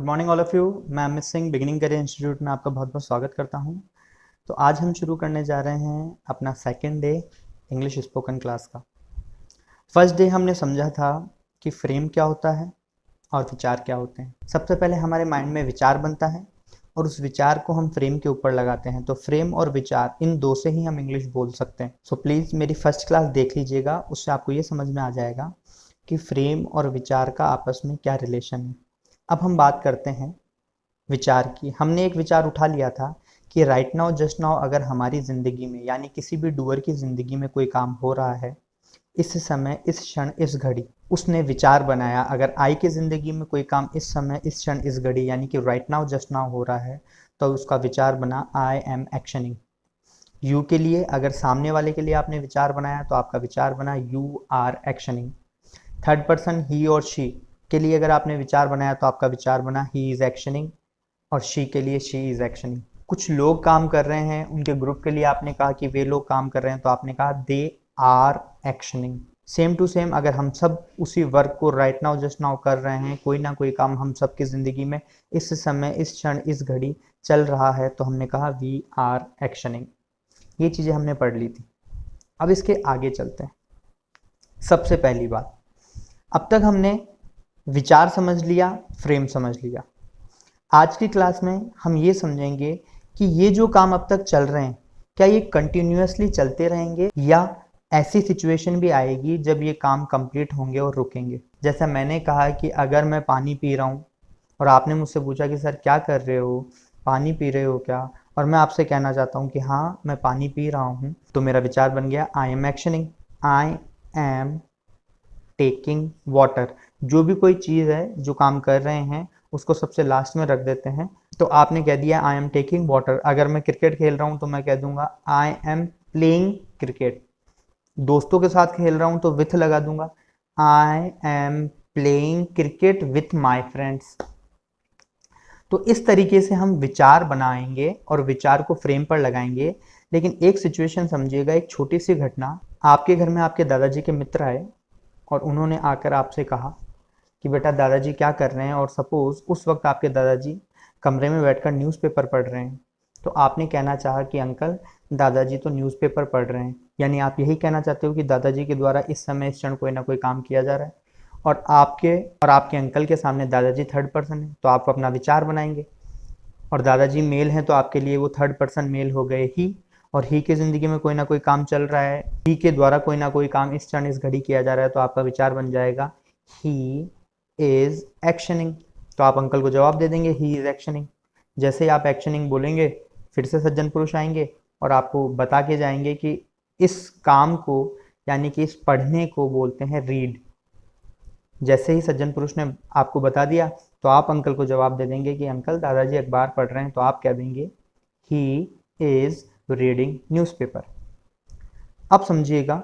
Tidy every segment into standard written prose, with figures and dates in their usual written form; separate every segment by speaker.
Speaker 1: Good morning all of you. मैं Amit Singh beginning career institute में आपका बहुत बहुत स्वागत करता हूं। तो आज हम शुरू करने जा रहे हैं अपना second day English spoken class का। फर्स्ट डे हमने समझा था कि फ्रेम क्या होता है और विचार क्या होते हैं। सबसे पहले हमारे माइंड में विचार बनता है और उस विचार को हम फ्रेम के ऊपर लगाते हैं। तो फ्रेम और विचार, इन दो से ही हम इंग्लिश बोल सकते हैं। सो प्लीज़ मेरी फर्स्ट क्लास देख लीजिएगा, उससे आपको ये समझ में आ जाएगा कि फ्रेम और विचार का आपस में क्या रिलेशन है। अब हम बात करते हैं विचार की। हमने एक विचार उठा लिया था कि राइट नाउ जस्ट नाउ अगर हमारी ज़िंदगी में यानी किसी भी डूअर की ज़िंदगी में कोई काम हो रहा है, इस समय, इस क्षण, इस घड़ी, उसने विचार बनाया। अगर आई की ज़िंदगी में कोई काम इस समय, इस क्षण, इस घड़ी यानी कि राइट नाउ जस्ट नाउ हो रहा है, तो उसका विचार बना आई एम एक्शनिंग। यू के लिए, अगर सामने वाले के लिए आपने विचार बनाया तो आपका विचार बना you are actioning. Third person ही और शी के लिए अगर आपने विचार बनाया तो आपका विचार बना ही इज एक्शनिंग, और शी के लिए शी इज एक्शनिंग। कुछ लोग काम कर रहे हैं, उनके ग्रुप के लिए आपने कहा कि वे लोग काम कर रहे हैं, तो आपने कहा they are actioning. Same to same अगर हम सब उसी वर्क को राइट नाउ जस्ट नाउ कर रहे हैं, कोई ना कोई काम हम सब की ज़िंदगी में इस समय, इस क्षण, इस घड़ी चल रहा है, तो हमने कहा वी आर एक्शनिंग। ये चीज़ें हमने पढ़ ली थी। अब इसके आगे चलते हैं। सबसे पहली बात, अब तक हमने विचार समझ लिया, फ्रेम समझ लिया। आज की क्लास में हम ये समझेंगे कि ये जो काम अब तक चल रहे हैं, क्या ये कंटिन्यूअसली चलते रहेंगे या ऐसी सिचुएशन भी आएगी जब ये काम कंप्लीट होंगे और रुकेंगे। जैसा मैंने कहा कि अगर मैं पानी पी रहा हूँ और आपने मुझसे पूछा कि सर क्या कर रहे हो, पानी पी रहे हो क्या, और मैं आपसे कहना चाहता हूँ कि हाँ मैं पानी पी रहा हूँ, तो मेरा विचार बन गया I am actioning, I am taking water. जो भी कोई चीज़ है जो काम कर रहे हैं उसको सबसे लास्ट में रख देते हैं। तो आपने कह दिया आई एम टेकिंग वाटर। अगर मैं क्रिकेट खेल रहा हूँ तो मैं कह दूंगा आई एम प्लेइंग क्रिकेट। दोस्तों के साथ खेल रहा हूँ तो विथ लगा दूंगा, I am playing cricket with my friends. तो इस तरीके से हम विचार बनाएंगे और विचार को फ्रेम पर लगाएंगे। लेकिन एक सिचुएशन समझिएगा, एक छोटी सी घटना। आपके घर में आपके दादाजी के मित्र आए और उन्होंने आकर आपसे कहा कि बेटा दादाजी क्या कर रहे हैं, और सपोज उस वक्त आपके दादाजी कमरे में बैठकर न्यूज़पेपर पढ़ रहे हैं। तो आपने कहना चाहा कि अंकल दादाजी तो न्यूज़पेपर पढ़ रहे हैं, यानी आप यही कहना चाहते हो कि दादाजी के द्वारा इस समय, इस क्षण कोई ना कोई काम किया जा रहा है। और आपके अंकल के सामने दादाजी थर्ड पर्सन है, तो आप अपना विचार बनाएंगे। और दादाजी मेल हैं तो आपके लिए वो थर्ड पर्सन मेल हो गए ही, और ही के ज़िंदगी में कोई ना कोई काम चल रहा है, ही के द्वारा कोई ना कोई काम इस क्षण, इस घड़ी किया जा रहा है, तो आपका विचार बन जाएगा ही इज एक्शनिंग। तो आप अंकल को जवाब दे देंगे ही इज एक्शनिंग। जैसे ही आप एक्शनिंग बोलेंगे, फिर से सज्जन पुरुष आएंगे और आपको बता के जाएंगे कि इस काम को यानी कि इस पढ़ने को बोलते हैं रीड। जैसे ही सज्जन पुरुष ने आपको बता दिया तो आप अंकल को जवाब दे देंगे कि अंकल दादाजी अखबार पढ़ रहे हैं, तो आप कह देंगे ही इज रीडिंग न्यूज़पेपर। अब समझिएगा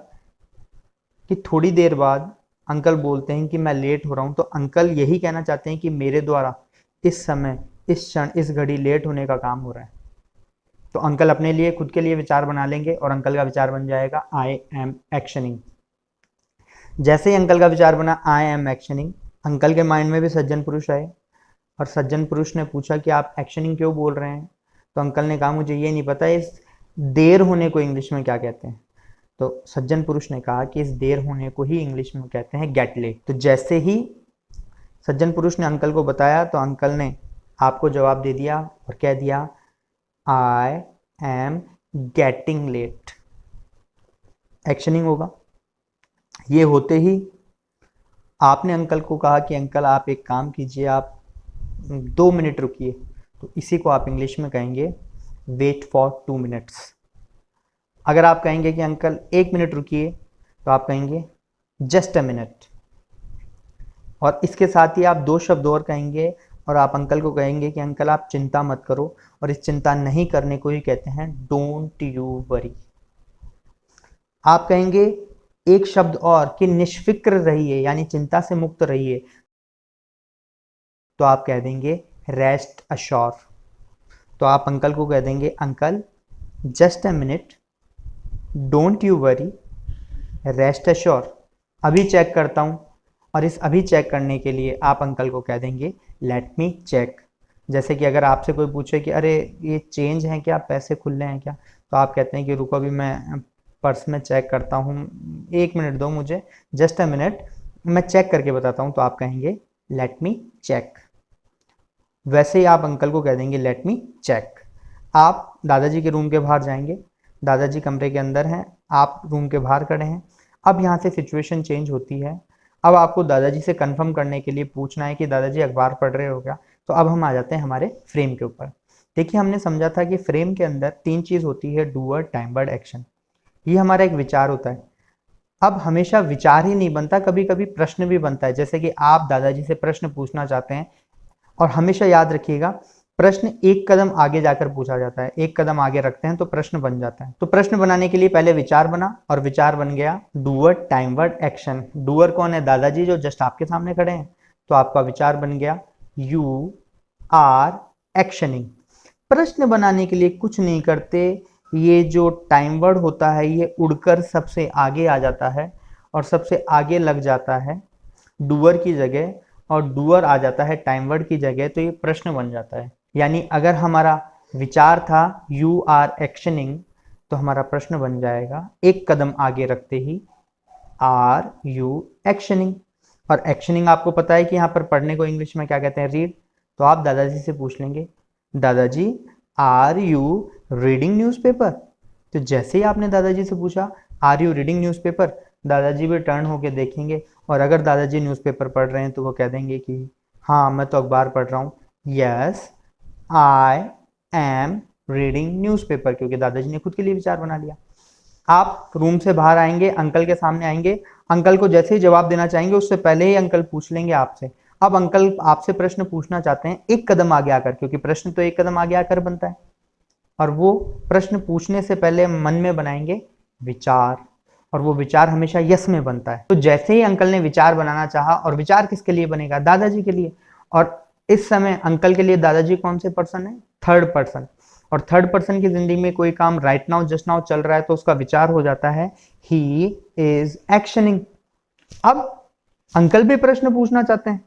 Speaker 1: कि थोड़ी देर बाद अंकल बोलते हैं कि मैं लेट हो रहा हूं, तो अंकल यही कहना चाहते हैं कि मेरे द्वारा इस समय, इस क्षण, इस घड़ी लेट होने का काम हो रहा है। तो अंकल अपने लिए, खुद के लिए विचार बना लेंगे और अंकल का विचार बन जाएगा आई एम एक्शनिंग। जैसे ही अंकल का विचार बना आई एम एक्शनिंग, अंकल के माइंड में भी सज्जन पुरुष आए और सज्जन पुरुष ने पूछा कि आप एक्शनिंग क्यों बोल रहे हैं। तो अंकल ने कहा मुझे ये नहीं पता इस देर होने को इंग्लिश में क्या कहते हैं। तो सज्जन पुरुष ने कहा कि इस देर होने को ही इंग्लिश में कहते हैं गेट लेट। तो जैसे ही सज्जन पुरुष ने अंकल को बताया तो अंकल ने आपको जवाब दे दिया और कह दिया I am getting late. Actioning होगा। ये होते ही आपने अंकल को कहा कि अंकल आप एक काम कीजिए, आप 2 मिनट रुकिए। तो इसी को आप इंग्लिश में कहेंगे वेट फॉर 2 मिनट्स। अगर आप कहेंगे कि अंकल 1 मिनट रुकिए, तो आप कहेंगे जस्ट अ मिनट। और इसके साथ ही आप 2 शब्द और कहेंगे और आप अंकल को कहेंगे कि अंकल आप चिंता मत करो, और इस चिंता नहीं करने को ही कहते हैं डोंट यू वरी। आप कहेंगे एक शब्द और कि निष्फिक्र रहिए, यानी चिंता से मुक्त रहिए, तो आप कह देंगे रेस्ट अश्योर। तो आप अंकल को कह देंगे uncle just a minute, don't you worry, rest assure. अभी चेक करता हूँ। और इस अभी चेक करने के लिए आप अंकल को कह देंगे लेट मी चेक। जैसे कि अगर आपसे कोई पूछे कि अरे ये चेंज है क्या, पैसे खुले हैं क्या, तो आप कहते हैं कि रुको अभी मैं पर्स में चेक करता हूँ, 1 मिनट दो मुझे, जस्ट अ मिनट, मैं चेक करके बताता हूँ, तो आप कहेंगे लेट मी चेक। वैसे ही आप अंकल को कह देंगे लेट मी चेक। आप दादाजी के रूम के बाहर जाएंगे, दादाजी कमरे के अंदर हैं, आप रूम के बाहर खड़े हैं। अब यहाँ से सिचुएशन चेंज होती है। अब आपको दादाजी से कंफर्म करने के लिए पूछना है कि दादाजी अखबार पढ़ रहे हो क्या। तो अब हम आ जाते हैं हमारे फ्रेम के ऊपर। देखिए हमने समझा था कि फ्रेम के अंदर 3 चीज़ होती है, डूअर, टाइम, वर्ड, एक्शन। ये हमारा एक विचार होता है। अब हमेशा विचार ही नहीं बनता, कभी कभी प्रश्न भी बनता है। जैसे कि आप दादाजी से प्रश्न पूछना चाहते हैं, और हमेशा याद रखिएगा प्रश्न एक कदम आगे जाकर पूछा जाता है, एक कदम आगे रखते हैं तो प्रश्न बन जाता है। तो प्रश्न बनाने के लिए पहले विचार बना, और विचार बन गया doer, time, word, action. Doer कौन है? दादाजी, जो जस्ट आपके सामने खड़े हैं। तो आपका विचार बन गया यू आर एक्शनिंग। प्रश्न बनाने के लिए कुछ नहीं करते, ये जो टाइम वर्ड होता है ये उड़कर सबसे आगे आ जाता है और सबसे आगे लग जाता है डूअर की जगह, और डूअर आ जाता है टाइम वर्ड की जगह, तो ये प्रश्न बन जाता है। यानी अगर हमारा विचार था यू आर एक्शनिंग, तो हमारा प्रश्न बन जाएगा एक कदम आगे रखते ही आर यू एक्शनिंग। और एक्शनिंग आपको पता है कि यहाँ पर पढ़ने को इंग्लिश में क्या कहते हैं? रीड। तो आप दादाजी से पूछ लेंगे दादाजी आर यू रीडिंग न्यूज़पेपर। तो जैसे ही आपने दादाजी से पूछा आर यू रीडिंग न्यूज़पेपर, दादाजी भी टर्न होके देखेंगे, और अगर दादाजी न्यूज़पेपर पढ़ रहे हैं तो वो कह देंगे कि हाँ मैं तो अखबार पढ़ रहा हूँ, yes I am reading newspaper, क्योंकि दादाजी ने खुद के लिए विचार बना लिया। आप रूम से बाहर आएंगे, अंकल के सामने आएंगे, अंकल को जैसे ही जवाब देना चाहेंगे उससे पहले ही अंकल पूछ लेंगे आपसे। अब अंकल आपसे प्रश्न पूछना चाहते हैं एक कदम आगे आकर, क्योंकि प्रश्न तो एक कदम आगे आकर बनता है, और वो प्रश्न पूछने से पहले मन में बनाएंगे विचार, और वो विचार हमेशा यस में बनता है। तो जैसे ही अंकल ने विचार बनाना चाहा, और विचार किसके लिए बनेगा? दादाजी के लिए। और इस समय अंकल के लिए दादाजी कौन से पर्सन है? Third person. और थर्ड पर्सन की जिंदगी में कोई काम राइट नाउ जस्ट नाउ चल रहा है, तो उसका विचार हो जाता है ही इज एक्शनिंग। अब अंकल भी प्रश्न पूछना चाहते हैं,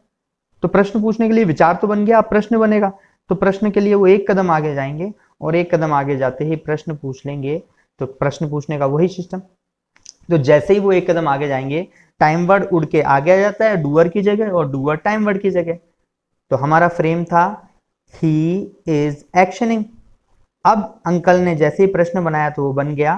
Speaker 1: तो प्रश्न पूछने के लिए विचार तो बन गया, अब प्रश्न बनेगा। तो प्रश्न के लिए वो एक कदम आगे जाएंगे, और एक कदम आगे जाते ही प्रश्न पूछ लेंगे। तो प्रश्न पूछने का वही सिस्टम। तो जैसे ही वो एक कदम आगे जाएंगे, टाइम वर्ड उड़ के आगे आ जाता है डूअर की जगह, और डूअर टाइम वर्ड की जगह। तो हमारा फ्रेम था ही इज एक्शनिंग। अब अंकल ने जैसे ही प्रश्न बनाया तो वो बन गया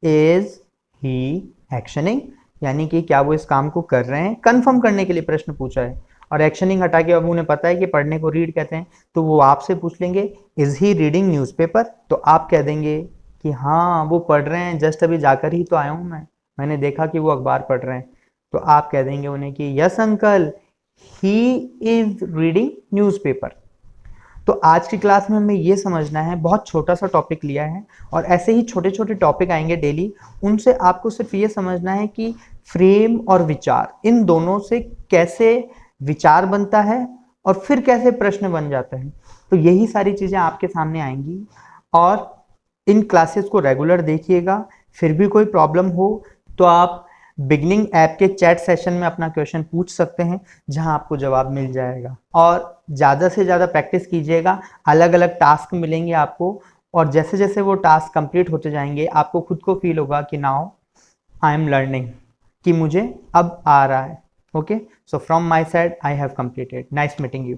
Speaker 1: इज ही एक्शनिंग, यानी कि क्या वो इस काम को कर रहे हैं, कंफर्म करने के लिए प्रश्न पूछा है। और एक्शनिंग हटा के अब उन्हें पता है कि पढ़ने को रीड कहते हैं, तो वो आपसे पूछ लेंगे इज ही रीडिंग न्यूज़पेपर। तो आप कह देंगे कि हाँ वो पढ़ रहे हैं, जस्ट अभी जाकर ही तो आया हूँ मैंने देखा कि वो अखबार पढ़ रहे हैं। तो आप कह देंगे उन्हें कि yes uncle he is reading newspaper. तो आज की क्लास में हमें ये समझना है, बहुत छोटा सा टॉपिक लिया है, और ऐसे ही छोटे छोटे टॉपिक आएंगे डेली, उनसे आपको सिर्फ ये समझना है कि फ्रेम और विचार, इन दोनों से कैसे विचार बनता है और फिर कैसे प्रश्न बन जाते हैं। तो यही सारी चीज़ें आपके सामने आएंगी, और इन क्लासेस को रेगुलर देखिएगा। फिर भी कोई प्रॉब्लम हो तो आप बिगनिंग ऐप के चैट सेशन में अपना क्वेश्चन पूछ सकते हैं, जहां आपको जवाब मिल जाएगा। और ज़्यादा से ज़्यादा प्रैक्टिस कीजिएगा, अलग अलग टास्क मिलेंगे आपको, और जैसे जैसे वो टास्क कंप्लीट होते जाएंगे आपको खुद को फील होगा कि नाउ आई एम लर्निंग, कि मुझे अब आ रहा है। Okay, so from my side I have completed. Nice meeting you.